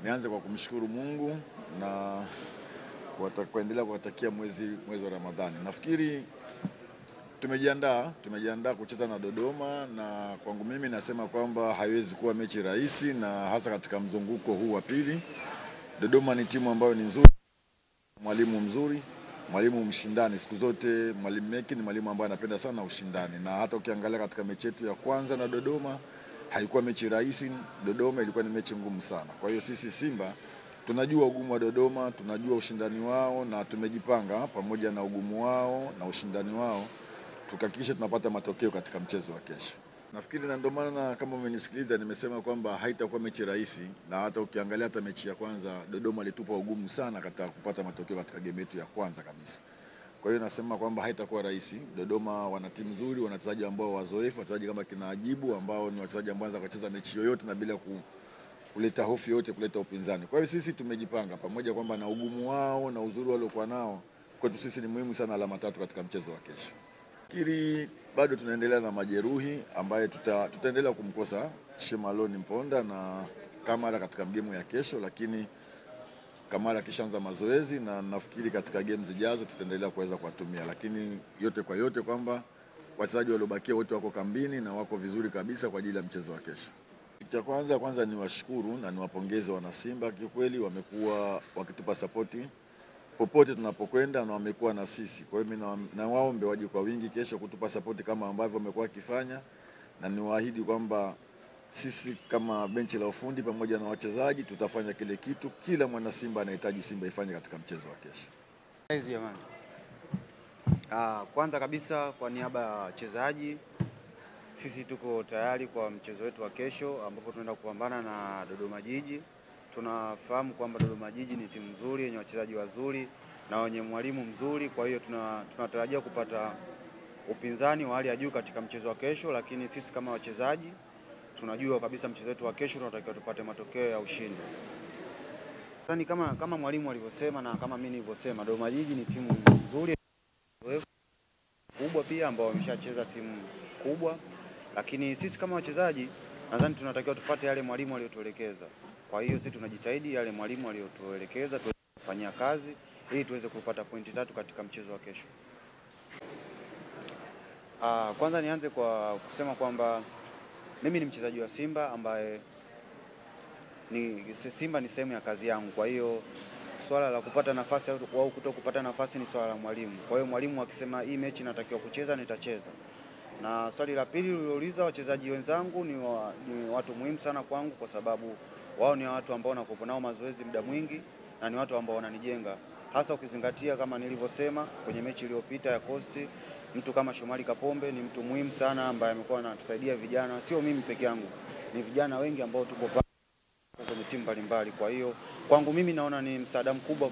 Nianze kwa kumshukuru Mungu na kuendelea kuwatakia mwezi wa Ramadhani. Nafikiri tumejiandaa kucheza na Dodoma, na kwangu mimi nasema kwamba haiwezi kuwa mechi rahisi, na hasa katika mzunguko huu wa pili. Dodoma ni timu ambayo ni nzuri, mwalimu mzuri, mwalimu mshindani siku zote. Mwalimu Meki ni mwalimu ambaye anapenda sana ushindani, na hata ukiangalia katika mechi yetu ya kwanza na Dodoma haikuwa mechi rahisi. Dodoma ilikuwa ni mechi ngumu sana. Kwa hiyo sisi Simba tunajua ugumu wa Dodoma, tunajua ushindani wao, na tumejipanga pamoja na ugumu wao na ushindani wao tukahakikisha tunapata matokeo katika mchezo wa kesho. Nafikiri na ndio maana kama umenisikiliza nimesema kwamba haitakuwa mechi rahisi, na hata ukiangalia hata mechi ya kwanza Dodoma alitupa ugumu sana katika kupata matokeo katika game yetu ya kwanza kabisa. Kwa hiyo nasema kwamba haitakuwa rahisi. Dodoma wana timu nzuri, wana wachezaji ambao wazoefu, wachezaji kama kina Ajibu ambao ni wachezaji ambao wanaweza kucheza mechi yoyote na bila kuleta hofu yote, kuleta upinzani. Kwa hiyo sisi tumejipanga pamoja kwamba na ugumu wao na uzuri waliokuwa nao, kwetu sisi ni muhimu sana alama 3 katika mchezo wa kesho. Nafikiri bado tunaendelea na majeruhi ambaye tutaendelea kumkosa Shemaloni Mponda na Kamara katika game ya kesho, lakini Kamara kishaanza mazoezi na nafikiri katika game zijazo tutaendelea kuweza kuwatumia, lakini yote kwa yote kwamba wachezaji waliobakia wote wako kambini na wako vizuri kabisa kwa ajili ya mchezo wa kesho. Cha kwanza ni washukuru na niwapongeze wana Simba, kikweli wamekuwa wakitupa sapoti popote tunapokwenda na wamekuwa na sisi. Kwa hiyo mimi na waombe waje kwa wingi kesho kutupa sapoti kama ambavyo wamekuwa wakifanya, na niwaahidi kwamba sisi kama benchi la ufundi pamoja na wachezaji tutafanya kile kitu kila mwana Simba anahitaji Simba ifanye katika mchezo wa kesho. Jamani. Kwanza kabisa kwa niaba ya wachezaji, sisi tuko tayari kwa mchezo wetu wa kesho ambapo tunaenda kupambana na Dodoma Jiji. Tunafahamu kwamba Dodoma Jiji ni timu nzuri yenye wachezaji wazuri na wenye mwalimu mzuri, kwa hiyo tunatarajia kupata upinzani wa hali ya juu katika mchezo wa kesho, lakini sisi kama wachezaji tunajua kabisa mchezo wetu wa kesho tunatakiwa tupate matokeo ya ushindi. Sasa kama mwalimu alivyosema na kama mimi nilivyosema, Dodoma Jiji ni timu nzuri kubwa pia ambao wameshacheza timu kubwa, lakini sisi kama wachezaji nadhani tunatakiwa tufuate yale mwalimu aliyotuelekeza. Kwa hiyo sisi tunajitahidi yale mwalimu aliyotuelekeza tufanyia kazi ili tuweze kupata pointi 3 katika mchezo wa kesho. Kwanza nianze kwa kusema kwamba mimi ni mchezaji wa Simba ambaye Simba ni sehemu ya kazi yangu. Kwa hiyo swala la kupata nafasi au kutokupata nafasi ni swala la mwalimu. Kwa hiyo mwalimu akisema hii mechi natakiwa kucheza, nitacheza. Na swali la pili ulilouliza, wachezaji wenzangu ni watu muhimu sana kwangu kwa sababu wao ni watu ambao nakuwa nao mazoezi muda mwingi na ni watu ambao wananijenga. Hasa ukizingatia kama nilivyosema kwenye mechi iliyopita ya Coast, mtu kama Shomari Kapombe ni mtu muhimu sana ambaye amekuwa anatusaidia vijana, sio mimi peke yangu. Ni vijana wengi ambao tuko kwenye timu mbalimbali. Kwa hiyo kwangu mimi naona ni msaada mkubwa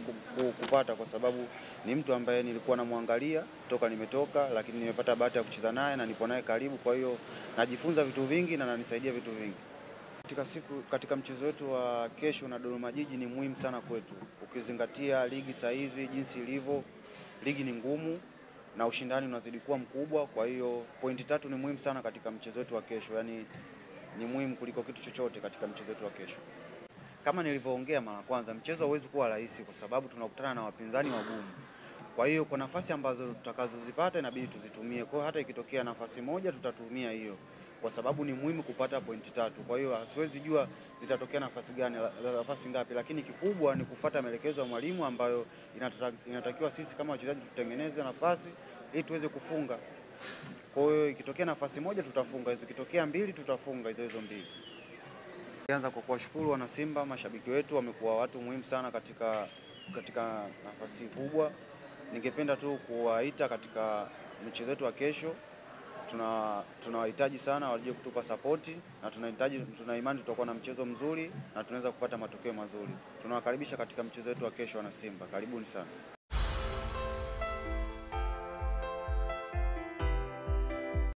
kupata, kwa sababu ni mtu ambaye nilikuwa namwangalia toka nimetoka, lakini nimepata bahati ya kucheza naye na nipo naye karibu. Kwa hiyo najifunza vitu vingi na ananisaidia vitu vingi. Katika mchezo wetu wa kesho na Dodoma Jiji ni muhimu sana kwetu. Ukizingatia ligi sasa hivi jinsi ilivyo, ligi ni ngumu na ushindani unazidi kuwa mkubwa. Kwa hiyo pointi 3 ni muhimu sana katika mchezo wetu wa kesho. Yaani ni muhimu kuliko kitu chochote katika mchezo wetu wa kesho. Kama nilivyoongea mara kwanza, mchezo hauwezi kuwa rahisi kwa sababu tunakutana na wapinzani wagumu. Kwa hiyo kwa nafasi ambazo tutakazozipata inabidi tuzitumie. Kwa hiyo hata ikitokea nafasi moja tutatumia hiyo, kwa sababu ni muhimu kupata pointi 3. Kwa hiyo siwezi jua zitatokea nafasi ngapi, lakini kikubwa ni kufuata maelekezo ya mwalimu ambayo inatakiwa sisi kama wachezaji tutengeneze nafasi ili tuweze kufunga. Kwa hiyo ikitokea nafasi moja tutafunga, ikitokea 2 tutafunga hizo 2. Nianza kwa kuwashukuru wana Simba, mashabiki wetu wamekuwa watu muhimu sana katika nafasi kubwa. Ningependa tu kuwaita katika mchezo wetu wa kesho. Tunawahitaji sana waje kutupa sapoti, na tuna imani tutakuwa na mchezo mzuri na tunaweza kupata matokeo mazuri. Tunawakaribisha katika mchezo wetu wa kesho wana Simba. Karibuni sana.